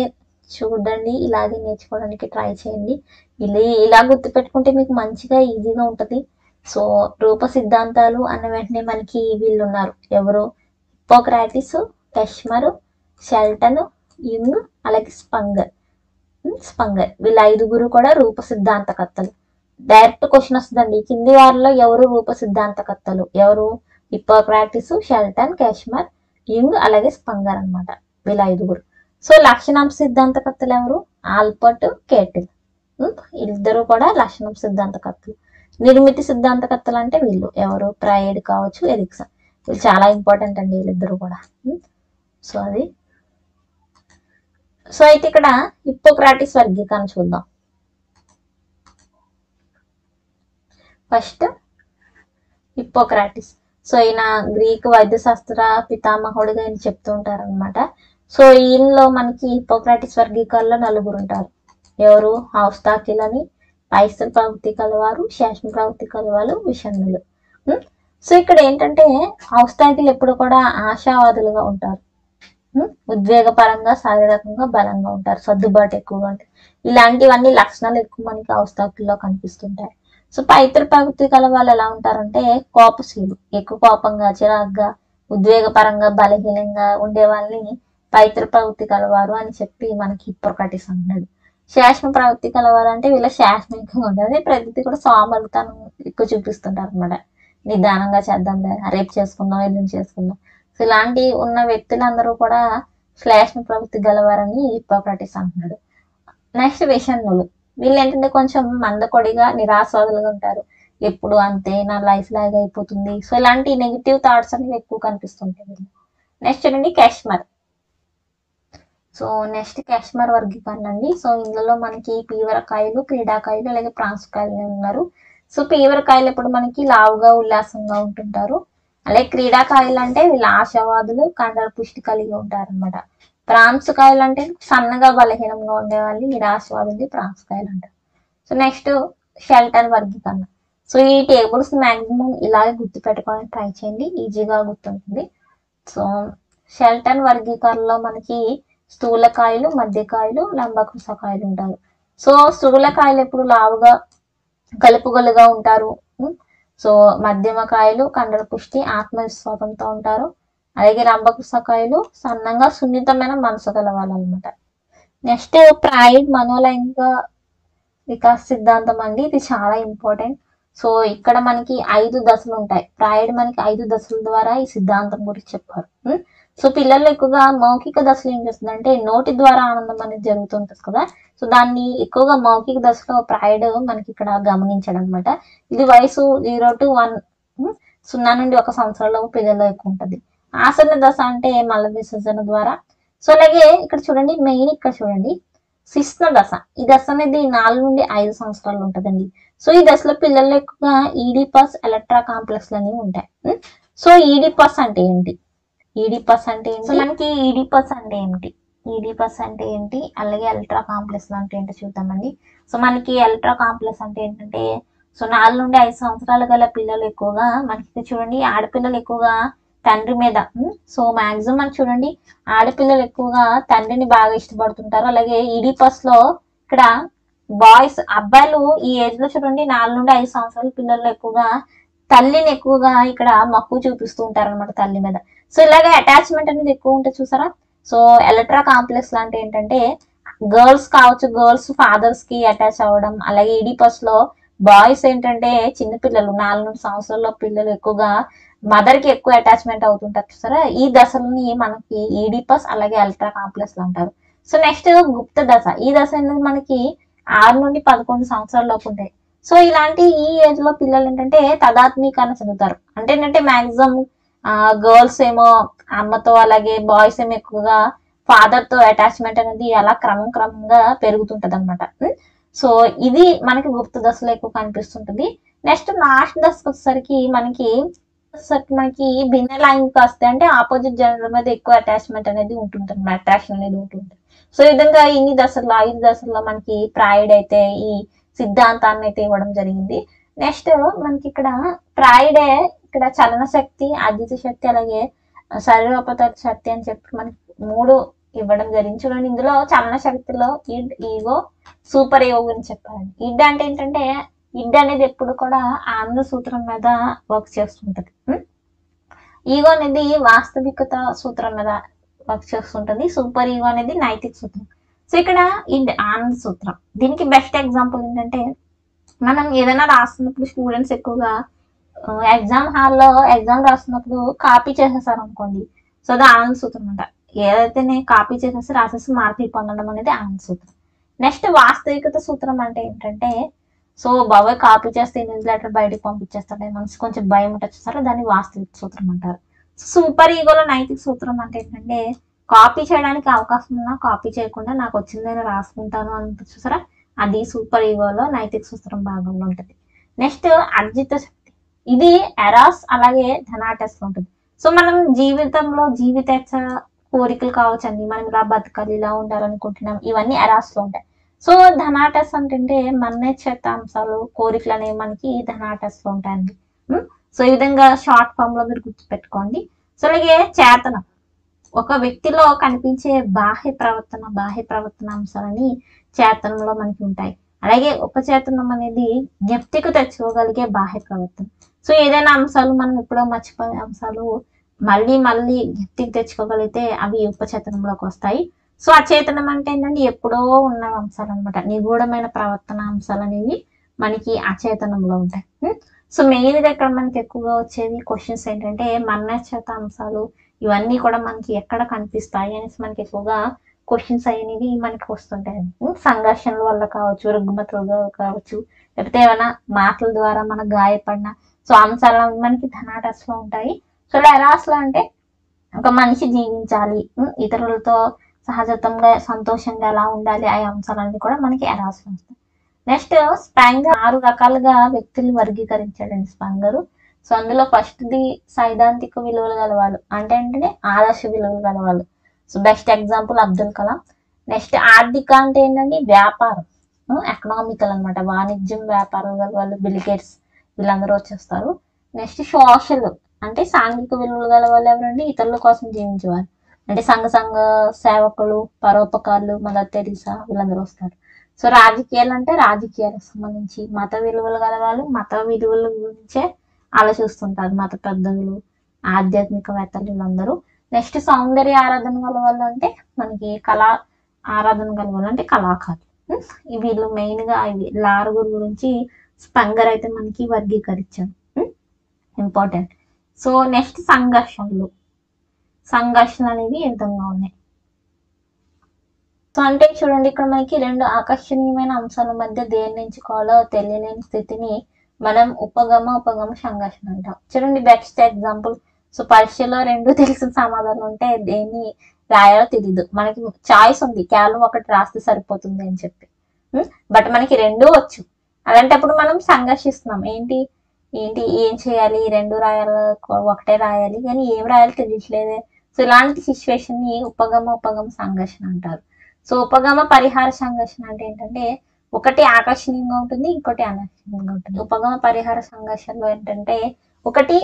చూడండి, ఇలాగే నేర్చుకోవడానికి ట్రై చేయండి. ఇలా గుర్తుపెట్టుకుంటే మీకు మంచిగా ఈజీగా ఉంటుంది. సో రూప సిద్ధాంతాలు అన్న వెంటనే మనకి వీళ్ళు ఉన్నారు, ఎవరు? హిప్పోక్రాటిస్, కెష్మర్, షెల్టన్, యుంగ్, అలాగే స్పంగర్ వీళ్ళ 5గురు కూడా రూప సిద్ధాంతకర్తలు. డైరెక్ట్ క్వశ్చన్ వస్తుందండి, కింది వారిలో ఎవరు రూప సిద్ధాంతకర్తలు? ఎవరు? హిప్పోక్రాటిస్, షెల్టన్, కెష్మర్, యుంగ్, అలాగే స్పంగర్ అన్నమాట వీళ్ళ 5గురు. సో లక్షణాంశ సిద్ధాంతకర్తలు ఎవరు? ఆల్బర్ట్, కేటిల్. వీళ్ళిద్దరూ కూడా లక్షణం సిద్ధాంతకర్తలు. నిర్మితి సిద్ధాంతకర్తలు అంటే వీళ్ళు ఎవరు? ప్రైడ్ కావచ్చు, ఎరిక్సన్. వీళ్ళు చాలా ఇంపార్టెంట్ అండి వీళ్ళిద్దరూ కూడా. సో అది. సో అయితే ఇక్కడ హిప్పోక్రాటిస్ వర్గీకరణ చూద్దాం. ఫస్ట్ హిప్పోక్రాటిస్. సో ఈయన గ్రీక్ వైద్యశాస్త్ర పితామహుడిగా ఈయన చెప్తూ ఉంటారు అనమాట. సో ఈయనలో మనకి హిప్పోక్రాటిస్ వర్గీకరణలో 4 ఉంటారు. ఎవరు? ఔస్తాకిలని, పైసల ప్రవృత్తి కలవారు, శాశ్మ ప్రవృత్తి కలవారు, విషణ్ణులు. సో ఇక్కడ ఏంటంటే ఔస్తాకిలు ఎప్పుడు కూడా ఆశావాదులుగా ఉంటారు, ఉద్వేగపరంగా శారీరకంగా బలంగా ఉంటారు, సర్దుబాటు ఎక్కువగా ఉంటారు. ఇలాంటివన్నీ లక్షణాలు ఎక్కువ మనకి ఔస్తాకిల్లో కనిపిస్తుంటాయి. సో పైతర ప్రవృత్తి కల వాళ్ళు ఎలా ఉంటారంటే కోపశీలు, ఎక్కువ కోపంగా, చిరాగ్గా, ఉద్వేగపరంగా బలహీనంగా ఉండే వాళ్ళని పైతర ప్రవృత్తి కలవారు అని చెప్పి మనకి హిప్పోక్రాటిస్ అంటున్నాడు. శాశ్మ ప్రవృత్తి కలవారు అంటే వీళ్ళ శాశ్మ ఎక్కువ ఉంటుంది, ప్రతి కూడా సోమరితనం ఎక్కువ చూపిస్తుంటారు అనమాట. నిదానంగా చేద్దాం, రేపు చేసుకుందాం, ఎల్లుండి చేసుకుందాం. సో ఇలాంటి ఉన్న వ్యక్తులందరూ కూడా శ్లేష్మ ప్రవృత్తి గలవారని హిప్పోక్రాటిస్ అంటున్నాడు. నెక్స్ట్ విషణ్ణులు. వీళ్ళు ఏంటంటే కొంచెం మందకొడిగా, నిరాశావాదులుగా ఉంటారు. ఎప్పుడు అంతే, నా లైఫ్ లాగా అయిపోతుంది. సో ఇలాంటి నెగిటివ్ థాట్స్ అనేవి ఎక్కువ కనిపిస్తుంటాయి వీళ్ళు. నెక్స్ట్ చూడండి కెష్మర్. సో నెక్స్ట్ కెష్మర్ వర్గీకరణ అండి. సో ఇందులో మనకి పీవరకాయలు, క్రీడాకాయలు, అలాగే ప్రాంసకాయలు ఉన్నారు. సో పీవరకాయలు ఎప్పుడు మనకి లావుగా, ఉల్లాసంగా ఉంటుంటారు. అలాగే క్రీడాకాయలు అంటే వీళ్ళు ఆశావాదులు, కండర పుష్టి కలిగి ఉంటారు అనమాట. ప్రాంసకాయలు అంటే సన్నగా, బలహీనంగా ఉండేవాళ్ళు, నిరాశవాదులు ప్రాంసకాయలు అంటారు. సో నెక్స్ట్ షెల్టన్ వర్గీకరణ. సో ఈ టేబుల్స్ మాక్సిమం ఇలాగే గుర్తు పెట్టుకోవడానికి ట్రై చేయండి, ఈజీగా గుర్తుంటుంది. సో షెల్టన్ వర్గీకరణలో మనకి స్థూలకాయలు, మధ్యకాయలు, లంబకృశకాయలు ఉంటారు. సో స్థూలకాయలు ఎప్పుడు లావుగా, కలుపుగలుగా ఉంటారు. సో మధ్యమకాయలు కండర పుష్టి, ఆత్మవిశ్వాసంతో ఉంటారు. అలాగే లంబకృశకాయలు సన్నంగా, సున్నితమైన మనసు గలవాళ్ళు అనమాట. నెక్స్ట్ ప్రైడ్ మనోలైంగిక వికాస సిద్ధాంతం అండి. ఇది చాలా ఇంపార్టెంట్. సో ఇక్కడ మనకి 5 దశలు ఉంటాయి. ప్రైడ్ మనకి 5 దశల ద్వారా ఈ సిద్ధాంతం గురించి చెప్పారు. సో పిల్లల్లో ఎక్కువగా మౌఖిక దశలో ఏం చేస్తుందంటే నోటి ద్వారా ఆనందం అనేది జరుగుతుంటుంది కదా. సో దాన్ని ఎక్కువగా మౌఖిక దశలో ప్రైడ్ మనకి ఇక్కడ గమనించడం అనమాట. ఇది వయసు 0 to 1, 0 నుండి 1 సంవత్సరంలో పిల్లల్లో ఎక్కువ ఉంటుంది. ఆసన్న దశ అంటే మల విసర్జన ద్వారా. సో అలాగే ఇక్కడ చూడండి, మెయిన్ ఇక్కడ చూడండి శిశ్న దశ. ఈ దశ అనేది 4 నుండి 5 సంవత్సరాలు ఉంటుందండి. సో ఈ దశలో పిల్లల్లో ఎక్కువగా ఈడిపస్, ఎలక్ట్రా కాంప్లెక్స్ అనేవి ఉంటాయి. సో ఈడిపస్ అంటే ఏంటి? ఈడిపస్ అంటే ఏంటి? మనకి ఈడిపస్ అంటే ఏమిటి? ఈడిపస్ అంటే ఏంటి, అలాగే ఎలక్ట్రా కాంప్లెక్స్ అంటే ఏంటో చూద్దామండి. సో మనకి ఎలక్ట్రా కాంప్లెక్స్ అంటే ఏంటంటే, సో 4 నుండి 5 సంవత్సరాలు గల పిల్లలు ఎక్కువగా మనకి చూడండి, ఆడపిల్లలు ఎక్కువగా తండ్రి మీద. సో మాక్సిమం మనకి చూడండి ఆడపిల్లలు ఎక్కువగా తండ్రిని బాగా ఇష్టపడుతుంటారు. అలాగే ఈడిపస్ లో ఇక్కడ బాయ్స్, అబ్బాయిలు ఈ ఏజ్ లో చూడండి 4 నుండి 5 సంవత్సరాల పిల్లలు ఎక్కువగా తల్లిని ఎక్కువగా ఇక్కడ మక్కువ చూపిస్తూ ఉంటారు అనమాట, తల్లి మీద. సో ఇలాగే అటాచ్మెంట్ అనేది ఎక్కువ ఉంటుంది చూసారా. సో ఎలక్ట్రా కాంప్లెక్స్ లాంటి ఏంటంటే గర్ల్స్ కావచ్చు, గర్ల్స్ ఫాదర్స్ కి అటాచ్ అవ్వడం. అలాగే ఈడిపస్ లో బాయ్స్ ఏంటంటే చిన్న పిల్లలు 4 నుండి సంవత్సరాల పిల్లలు ఎక్కువగా మదర్ కి ఎక్కువ అటాచ్మెంట్ అవుతుంటారు చూసారా. ఈ దశలని మనకి ఈడిపస్ అలాగే ఎలక్ట్రా కాంప్లెక్స్ అంటారు. సో నెక్స్ట్ గుప్త దశ. ఈ దశ అనేది మనకి 6 నుండి 11 సంవత్సరాల లోపు ఉంటాయి. సో ఇలాంటి ఈ ఏజ్ లో పిల్లలు ఏంటంటే తదాత్మీకరణ చెందుతారు. అంటే ఏంటంటే మాక్సిమం గర్ల్స్ ఏమో అమ్మతో, అలాగే బాయ్స్ ఏమో ఎక్కువగా ఫాదర్ తో అటాచ్మెంట్ అనేది అలా క్రమంగా పెరుగుతుంటది అనమాట. సో ఇది మనకి గుప్త దశలో ఎక్కువ కనిపిస్తుంటది. నెక్స్ట్ లాస్ట్ దశకు వచ్చేసరికి మనకి భిన్న లైంగిక వస్తే అంటే ఆపోజిట్ జెండర్ మీద ఎక్కువ అటాచ్మెంట్ అనేది ఉంటుంది, అట్రాక్షన్ అనేది ఉంటుంది. సో ఈ విధంగా ఇన్ని దశల్లో 5 దశల్లో మనకి ప్రైడ్ అయితే ఈ సిద్ధాంతాన్ని అయితే ఇవ్వడం జరిగింది. నెక్స్ట్ మనకి ఇక్కడ ప్రైడే ఇక్కడ చలన శక్తి, అద్విత శక్తి, అలాగే శరీరోపత శక్తి అని చెప్పి మనకి 3 ఇవ్వడం జరిగింది. చూడండి ఇందులో చలన శక్తిలో ఇడ్, ఈగో, సూపర్ ఈగో గురించి చెప్పారండి. ఇడ్ అంటే ఏంటంటే ఇడ్ అనేది ఎప్పుడు కూడా ఆనంద సూత్రం మీద వర్క్ చేస్తుంటది. ఈగో అనేది వాస్తవికత సూత్రం మీద వర్క్ చేస్తుంటది. సూపర్ ఈగో అనేది నైతిక సూత్రం. సో ఇక్కడ ఇడ్ ఆనంద సూత్రం. దీనికి బెస్ట్ ఎగ్జాంపుల్ ఏంటంటే మనం ఏదైనా రాస్తున్నప్పుడు స్టూడెంట్స్ ఎక్కువగా ఎగ్జామ్ హాల్లో ఎగ్జామ్ రాస్తున్నప్పుడు కాపీ చేసేసారు అనుకోండి, సో అది ఆనంద సూత్రం అంట. ఏదైతే నేను కాపీ చేసేసి రాసేసి మార్కులు పొందడం అనేది ఆనంద సూత్రం. నెక్స్ట్ వాస్తవికత సూత్రం అంటే ఏంటంటే, సో బాబాయ్ కాపీ చేస్తే న్యూస్ లెటర్ బయటకు పంపించేస్తాడు, మనసు కొంచెం భయం ఉంటుంది చూసారా, దాన్ని వాస్తవిక సూత్రం అంటారు. సూపర్ ఈగోలో నైతిక సూత్రం అంటే ఏంటంటే, కాపీ చేయడానికి అవకాశం ఉన్నా కాపీ చేయకుండా నాకు వచ్చిందని రాసుకుంటాను అని చూసారా, అది సూపర్ ఈగోలో నైతిక సూత్రం భాగంలో ఉంటుంది. నెక్స్ట్ అర్జిత శక్తి. ఇది ఎరాస్ అలాగే ధనాటస్ లో ఉంటుంది. సో మనం జీవితంలో జీవితేచ్ఛ కోరికలు కావచ్చండి, మనం ఇలా బతకాలి ఇలా ఉండాలనుకుంటున్నాం, ఇవన్నీ ఎరాస్ లో ఉంటాయి. సో ధనాటస్ అంటే మన్నేచ్ఛత అంశాలు కోరికలు అనేవి మనకి ధనాటస్ లో ఉంటాయండి. సో ఈ విధంగా షార్ట్ ఫామ్ లో మీరు గుర్తుపెట్టుకోండి. సో అలాగే చేతనం, ఒక వ్యక్తిలో కనిపించే బాహ్య ప్రవర్తన అంశాలని చేతనంలో మనకి ఉంటాయి. అలాగే ఉపచేతనం అనేది జ్ఞప్తికి తెచ్చుకోగలిగే బాహ్య ప్రవర్తన. సో ఏదైనా అంశాలు మనం ఎప్పుడో మర్చిపోయే అంశాలు మళ్ళీ జ్ఞప్తికి తెచ్చుకోగలిగితే అవి ఉపచేతనంలోకి వస్తాయి. సో అచేతనం అంటే ఏంటంటే ఎప్పుడో ఉన్న అంశాలు అనమాట, నిగూఢమైన ప్రవర్తన అంశాలు అనేవి మనకి అచేతనంలో ఉంటాయి. సో మెయిన్ గా ఇక్కడ మనకి ఎక్కువగా వచ్చేవి క్వశ్చన్స్ ఏంటంటే మన్నేచ్ఛత అంశాలు ఇవన్నీ కూడా మనకి ఎక్కడ కనిపిస్తాయి అనేసి మనకి ఎక్కువగా క్వశ్చన్స్ అనేవి మనకి వస్తుంటాయి. సంఘర్షణల వల్ల కావచ్చు, రుగ్మతలుగా కావచ్చు, లేకపోతే ఏమైనా మాటల ద్వారా మనకు గాయపడిన సో అంశాలు మనకి ధనాటస్ లో ఉంటాయి. సో ఎరాస్ లో అంటే ఒక మనిషి జీవించాలి, ఇతరులతో సహజత్వంగా సంతోషంగా ఎలా ఉండాలి, ఆ అంశాలన్నీ కూడా మనకి ఎరాస్ లో వస్తాయి. నెక్స్ట్ స్పాంగర్ 6 రకాలుగా వ్యక్తులు వర్గీకరించాడండి స్పాంగర్. సో అందులో ఫస్ట్ది సైద్ధాంతిక విలువలు గలవాళ్ళు, అంటే ఏంటంటే ఆదర్శ విలువలు గలవాళ్ళు. So best example Abdul Kalam. Next ఆర్థిక అంటే ఏంటంటే వ్యాపారం, ఎకనామికల్ అనమాట, వాణిజ్యం వ్యాపారం గలవాళ్ళు, బిల్ గేట్స్ వీళ్ళందరూ వచ్చేస్తారు. నెక్స్ట్ సోషల్ అంటే సాంఘిక విలువలు గల వాళ్ళు ఎవరంటే ఇతరుల కోసం జీవించేవారు, అంటే సంఘ సేవకులు, పరోపకారులు, మదర్ తెరీసా వీళ్ళందరూ వస్తారు. సో రాజకీయాలు అంటే రాజకీయాలకు సంబంధించి, మత విలువలు గల వాళ్ళు మత విలువల గురించే ఆలోచిస్తుంటారు, మత పెద్దలు, ఆధ్యాత్మికవేత్తలు వీళ్ళందరూ. నెక్స్ట్ సౌందర్య ఆరాధన గల వాళ్ళు అంటే మనకి కళా ఆరాధన గల వాళ్ళు అంటే కళాకారులు. వీళ్ళు మెయిన్ గా ఇవి ఆరుగురు గురించి స్పంగర్ అయితే మనకి వర్గీకరించారు, ఇంపార్టెంట్. సో నెక్స్ట్ సంఘర్షణలు అనేవి ఏ విధంగా ఉన్నాయి. సో అంటే చూడండి, ఇక్కడ మనకి 2 ఆకర్షణీయమైన అంశాల మధ్య దేన్ని ఎంచుకోవాలో తెలియలేని స్థితిని మనం ఉపగమ సంఘర్షణ అంటాం. చూడండి బెస్ట్ ఎగ్జాంపుల్. సో పరీక్షలో 2 తెలిసిన సమాధానం ఉంటే దేన్ని రాయాలో తెలియదు, మనకి చాయిస్ ఉంది, కేవలం ఒకటి రాస్తే సరిపోతుంది అని చెప్పి, బట్ మనకి 2 వచ్చు. అలాంటప్పుడు మనం సంఘర్షిస్తున్నాం, ఏంటి ఏం చేయాలి, 2 రాయాలి ఒకటే రాయాలి కానీ ఏం రాయాలి తెలియట్లేదే. సో ఇలాంటి సిచ్యువేషన్ ని ఉపగమ సంఘర్షణ అంటారు. సో ఉపగమ పరిహార సంఘర్షణ అంటే ఏంటంటే ఒకటి ఆకర్షణీయంగా ఉంటుంది, ఇంకోటి అనాకర్షణీయంగా ఉంటుంది. ఉపగమ పరిహార సంఘర్షణలో ఏంటంటే ఒకటి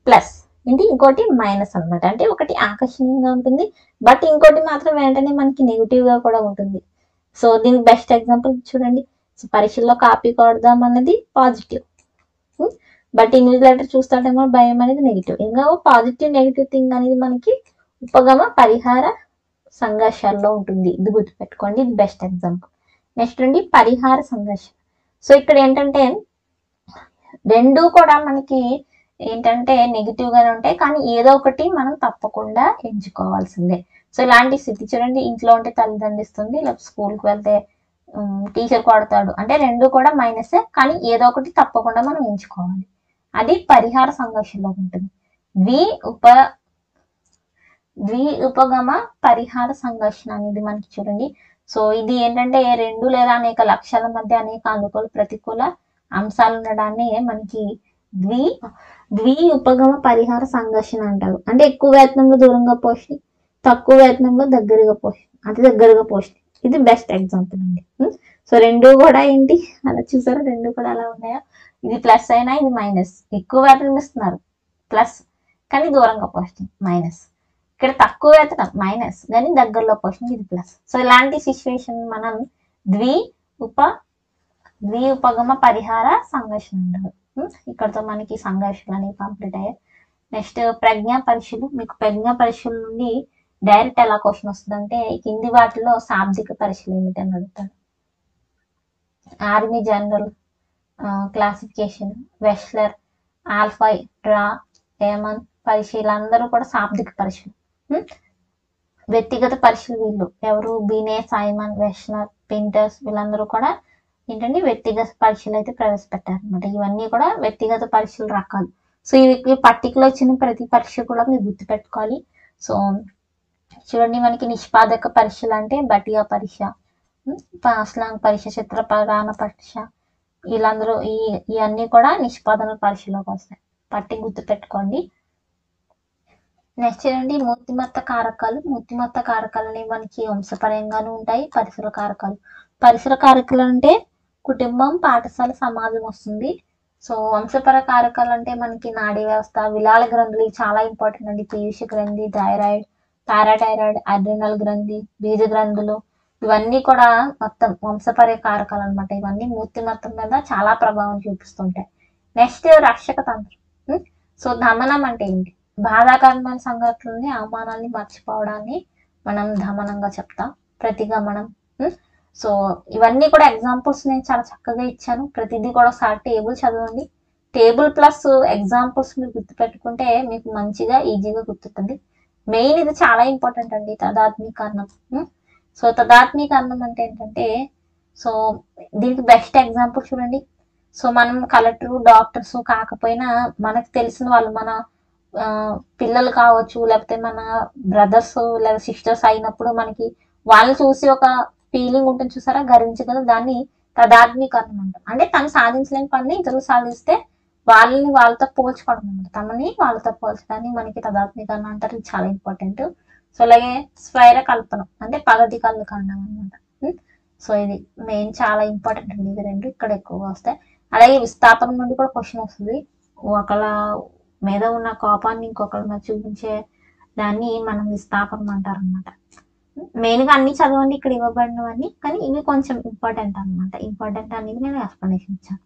ప్లస్ ఏంటి, ఇంకోటి మైనస్ అనమాట. అంటే ఒకటి ఆకర్షణీయంగా ఉంటుంది బట్ ఇంకోటి మాత్రం వెంటనే మనకి నెగిటివ్ గా కూడా ఉంటుంది. సో దీనికి బెస్ట్ ఎగ్జాంపుల్ చూడండి. సో పరీక్షల్లో కాపీ కొడదాం అన్నది పాజిటివ్, బట్ ఇంగ్లీష్ లెటర్ చూస్తాడేమో భయం అనేది నెగిటివ్. ఇంకా పాజిటివ్ నెగిటివ్ థింగ్ అనేది మనకి ఉపగమ పరిహార సంఘర్షాల్లో ఉంటుంది, ఇది గుర్తుపెట్టుకోండి, ఇది బెస్ట్ ఎగ్జాంపుల్. నెక్స్ట్ అండి పరిహార సంఘర్షణ. సో ఇక్కడ ఏంటంటే 2 కూడా మనకి ఏంటంటే నెగిటివ్ గానే ఉంటాయి, కానీ ఏదో ఒకటి మనం తప్పకుండా ఎంచుకోవాల్సిందే. సో ఇలాంటి స్థితి చూడండి, ఇంట్లో ఉంటే తల్లి దండిస్తుంది, లేకపోతే స్కూల్కి వెళ్తే టీచర్ కొడతాడు, అంటే 2 కూడా మైనసే, కానీ ఏదో ఒకటి తప్పకుండా మనం ఎంచుకోవాలి, అది పరిహార సంఘర్షణలో ఉంటుంది. ద్వి ఉపగమ పరిహార సంఘర్షణ అనేది మనకి చూడండి. సో ఇది ఏంటంటే 2 లేదా అనేక లక్ష్యాల మధ్య అనేక అనుకూల ప్రతికూల అంశాలు ఉండడాన్ని మనకి ద్వి ఉపగమ పరిహార సంఘర్షణ అంటారు. అంటే ఎక్కువ వేతనంలో దూరంగా పోషి, తక్కువ వేతనంలో దగ్గరగా పోషి, అతి దగ్గరగా పోషి, ఇది బెస్ట్ ఎగ్జాంపుల్ అండి. సో 2 కూడా ఏంటి అలా చూసారా, 2 కూడా అలా ఉన్నాయా, ఇది ప్లస్ అయినా ఇది మైనస్. ఎక్కువ వేతనం ఇస్తున్నారు ప్లస్, కానీ దూరంగా పోస్టింగ్ మైనస్. ఇక్కడ తక్కువ వేతనం మైనస్, కానీ దగ్గరలో పోస్టింగ్ ఇది ప్లస్. సో ఇలాంటి సిచ్యువేషన్ మనం ద్వి ఉప ద్విఉపగమ పరిహార సంఘర్షణ అంటారు. ఇక్కడతో మనకి సంఘర్షణలు అనేవి కంప్లీట్ అయ్యాయి. నెక్స్ట్ ప్రజ్ఞా పరీక్షలు. మీకు ప్రజ్ఞా పరీక్షల నుండి డైరెక్ట్ ఎలా క్వశ్చన్ వస్తుందంటే కింది వాటిలో శాబ్దిక పరీక్షలు ఏమిటి అని అడుగుతాడు. Army general classification, Wechsler, alpha, draw, ఏమన్ పరీక్ష వీళ్ళందరూ కూడా శాబ్దిక పరీక్షలు. వ్యక్తిగత పరీక్షలు వీళ్ళు ఎవరు బీనే, సైమన్, వెస్లర్, పింటర్స్ వీళ్ళందరూ కూడా ఏంటంటే వ్యక్తిగత పరీక్షలు అయితే ప్రవేశపెట్టారు అనమాట. ఇవన్నీ కూడా వ్యక్తిగత పరీక్షల రకాలు. సో ఇవి పట్టికలో వచ్చిన ప్రతి పరీక్ష కూడా మీరు గుర్తుపెట్టుకోవాలి. సో చూడండి, మనకి నిష్పాదక పరీక్షలు అంటే బటియా పరీక్ష, పాస్లాంగ్ పరీక్ష, చిత్రపరాణ పరీక్ష వీళ్ళందరూ ఇవన్నీ కూడా నిష్పాదన పరీక్షలోకి వస్తాయి. పట్టి గుర్తుపెట్టుకోండి. నెక్స్ట్ చూడండి, మూర్తిమత్త కారకాలు. మూర్తిమత్త కారకాలు అనేవి మనకి వంశపరంగానూ ఉంటాయి. పరిసర కారకాలు. పరిసర కారకాలు అంటే కుటుంబం, పాఠశాల, సమాజం వస్తుంది. సో వంశపర కారకాలు అంటే మనకి నాడీ వ్యవస్థ, విలాల గ్రంథులు చాలా ఇంపార్టెంట్ అండి. పీయూష గ్రంథి, థైరాయిడ్, పారాథైరాయిడ్, అడ్రినల్ గ్రంథి, బీజ గ్రంథులు ఇవన్నీ కూడా మొత్తం వంశపర కారకాలు అనమాట. ఇవన్నీ మూర్తిమత్తం మీద చాలా ప్రభావం చూపిస్తుంటాయి. నెక్స్ట్ రక్షక తంత్రం. సో దమనం అంటే ఏంటి? బాధాకరమైన సంఘటనల్ని, అవమానాన్ని మర్చిపోవడాన్ని మనం దమనంగా చెప్తాం. ప్రతిగమనం. సో ఇవన్నీ కూడా ఎగ్జాంపుల్స్ నేను చాలా చక్కగా ఇచ్చాను. ప్రతిదీ కూడా ఒకసారి టేబుల్ చదవండి. టేబుల్ ప్లస్ ఎగ్జాంపుల్స్ మీరు గుర్తుపెట్టుకుంటే మీకు మంచిగా ఈజీగా గుర్తుంటుంది. మెయిన్ ఇది చాలా ఇంపార్టెంట్ అండి, తదాత్మీకరణం. సో తదాత్మీకరణం అంటే ఏంటంటే, సో దీనికి బెస్ట్ ఎగ్జాంపుల్ చూడండి. సో మనం కలెక్టర్, డాక్టర్స్ కాకపోయినా మనకు తెలిసిన వాళ్ళు, మన పిల్లలు కావచ్చు, లేకపోతే మన బ్రదర్స్ లేదా సిస్టర్స్ అయినప్పుడు మనకి వాళ్ళని చూసి ఒక ఫీలింగ్ ఉంటుంది చూసారా, గర్వించగల దాన్ని తదాత్మీకరణం అంటాం. అంటే తను సాధించలేని పనిని ఇతరులు సాధిస్తే వాళ్ళని వాళ్ళతో పోల్చుకోవడం అనమాట. తమని వాళ్ళతో పోల్చడాన్ని మనకి తదాత్మీకరణ అంటారు. ఇది చాలా ఇంపార్టెంట్. సో అలాగే స్వైర కల్పనం అంటే పగటి కళ్ళు కనడం అనమాట. సో ఇది మెయిన్ చాలా ఇంపార్టెంట్ అండి. ఇది రెండు ఇక్కడ ఎక్కువగా వస్తాయి. అలాగే విస్థాపన నుండి కూడా క్వశ్చన్ వస్తుంది. ఒకళ్ళ మీద ఉన్న కోపాన్ని ఇంకొకళ్ళ మీద చూపించే దాన్ని మనం విస్థాపనం అంటారు అనమాట. మెయిన్ గా అన్ని చదవండి ఇక్కడ ఇవ్వబడినవన్నీ, కానీ ఇవి కొంచెం ఇంపార్టెంట్ అనమాట. ఇంపార్టెంట్ అనేది నేను ఎక్స్ప్లెనేషన్ ఇచ్చాను.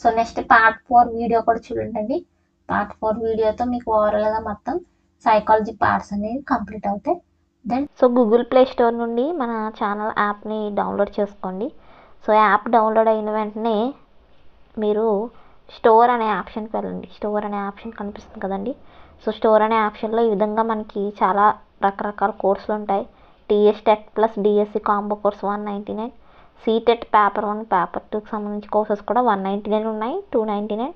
సో నెక్స్ట్ పార్ట్ 4 వీడియో కూడా చూడండి. పార్ట్ 4 వీడియోతో మీకు ఓవరాల్ గా మొత్తం సైకాలజీ పార్ట్స్ అనేవి కంప్లీట్ అవుతాయి. Then so Google Play Store నుండి మన ఛానల్ యాప్ని డౌన్లోడ్ చేసుకోండి. సో యాప్ డౌన్లోడ్ అయిన వెంటనే మీరు స్టోర్ అనే ఆప్షన్కి వెళ్ళండి. స్టోర్ అనే ఆప్షన్ కనిపిస్తుంది కదండి. సో స్టోర్ అనే ఆప్షన్లో ఈ విధంగా మనకి చాలా రకరకాల కోర్సులు ఉంటాయి. TS TET plus DSC combo course 199, CTET paper 1 paper 2కి సంబంధించి కోర్సెస్ కూడా 199 ఉన్నాయి, 299,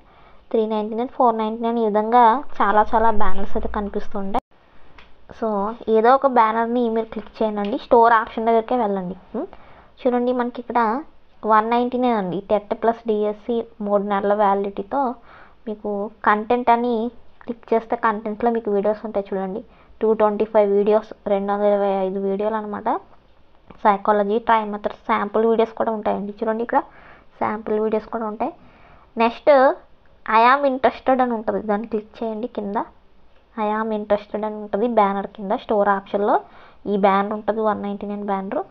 399, 499 ఈ విధంగా చాలా చాలా బ్యానర్స్ అయితే కనిపిస్తుంటాయి. సో ఏదో ఒక బ్యానర్ని మీరు క్లిక్ చేయండి. స్టోర్ ఆప్షన్ దగ్గరికే వెళ్ళండి. చూడండి, మనకి ఇక్కడ 199 అండి. టెట్ ప్లస్ డిఎస్సి 3 నెలల వ్యాలిడిటీతో మీకు కంటెంట్ అని క్లిక్ చేస్తే కంటెంట్లో మీకు వీడియోస్ ఉంటాయి చూడండి. 225 వీడియోస్, 225 వీడియోలు అనమాట. Psychology, try methods, sample videos కూడా ఉంటాయండి. చూడండి, ఇక్కడ శాంపుల్ వీడియోస్ కూడా ఉంటాయి. నెక్స్ట్ ఐ యామ్ ఇంట్రెస్టెడ్ అని ఉంటుంది, దాన్ని క్లిక్ చేయండి. కింద ఐ యామ్ ఇంట్రెస్టెడ్ అని ఉంటుంది బ్యానర్ కింద. స్టోర్ ఆప్షన్లో ఈ బ్యానర్ ఉంటుంది, 199 బ్యానర్.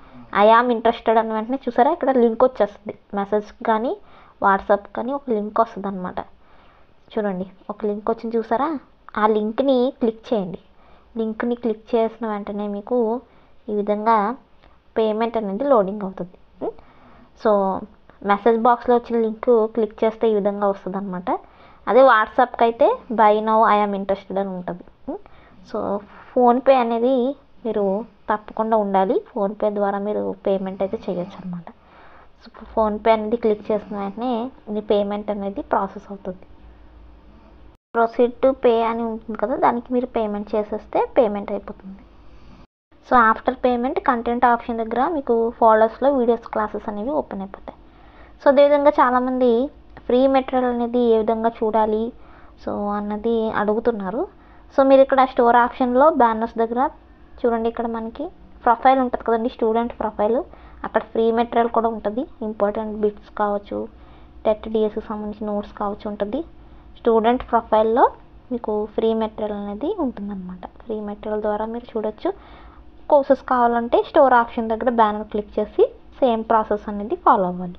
ఐ యామ్ ఇంట్రెస్టెడ్ అని వెంటనే చూసారా, ఇక్కడ లింక్ వచ్చేస్తుంది. మెసేజ్ కానీ వాట్సాప్ కానీ ఒక లింక్ వస్తుంది అనమాట. చూడండి, ఒక లింక్ వచ్చింది చూసారా, ఆ లింక్ని క్లిక్ చేయండి. లింక్ని క్లిక్ చేసిన వెంటనే మీకు ఈ విధంగా పేమెంట్ అనేది లోడింగ్ అవుతుంది. సో మెసేజ్ బాక్స్లో వచ్చిన లింక్ క్లిక్ చేస్తే ఈ విధంగా వస్తుంది అనమాట. అదే వాట్సాప్కి అయితే by now I am interested అని ఉంటుంది. సో ఫోన్పే అనేది మీరు తప్పకుండా ఉండాలి. ఫోన్పే ద్వారా మీరు పేమెంట్ అయితే చేయొచ్చు అనమాట. సో ఫోన్పే అనేది క్లిక్ చేసిన వెంటనే మీ పేమెంట్ అనేది ప్రాసెస్ అవుతుంది. ప్రొసీడ్ టు పే అని ఉంటుంది కదా, దానికి మీరు పేమెంట్ చేసేస్తే పేమెంట్ అయిపోతుంది. So after payment content option దగ్గర మీకు ఫోల్డర్స్లో వీడియోస్ క్లాసెస్ అనేవి ఓపెన్ అయిపోతాయి. సో అదేవిధంగా చాలామంది ఫ్రీ మెటీరియల్ అనేది ఏ విధంగా చూడాలి సో అన్నది అడుగుతున్నారు. సో మీరు ఇక్కడ స్టోర్ ఆప్షన్లో బ్యానర్స్ దగ్గర చూడండి, ఇక్కడ మనకి ప్రొఫైల్ ఉంటుంది కదండి, స్టూడెంట్ ప్రొఫైల్. అక్కడ ఫ్రీ మెటీరియల్ కూడా ఉంటుంది. ఇంపార్టెంట్ బిట్స్ కావచ్చు, టెట్ డిఎస్కి సంబంధించిన నోట్స్ కావచ్చు ఉంటుంది. స్టూడెంట్ ప్రొఫైల్లో మీకు ఫ్రీ మెటీరియల్ అనేది ఉంటుందన్నమాట. ఫ్రీ మెటీరియల్ ద్వారా మీరు చూడొచ్చు. కోర్సెస్ కావాలంటే స్టోర్ ఆప్షన్ దగ్గర బ్యానర్ క్లిక్ చేసి సేమ్ ప్రాసెస్ అనేది ఫాలో అవ్వాలి.